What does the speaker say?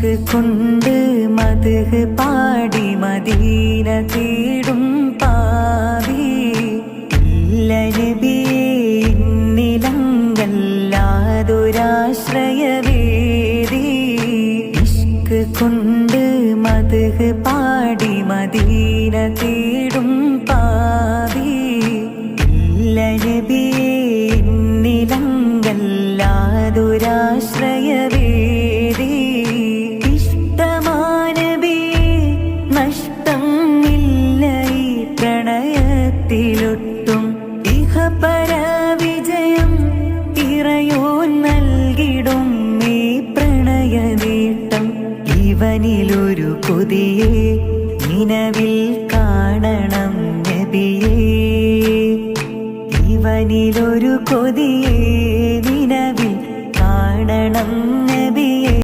കൊണ്ട് മദ്ഹ് പാടി മദീന തേടും പാവി ഇല്ല നബിയേ ഇന്നിലങ്കല്ലാതൊരാശ്രയവേദി ഇഷ്ക് കൊണ്ട് മദ്ഹ് പാടി മദീന തേടും പാവി ഇല്ല നബിയേ ഇന്നിലങ്കല്ലാതൊരാശ്രയവേദി ൊട്ടും ഇഹപരവിജയം ഇറയോൻ നൽകിടും ഈ പ്രണയനീട്ടം ഇവനിലൊരു കൊതിയേ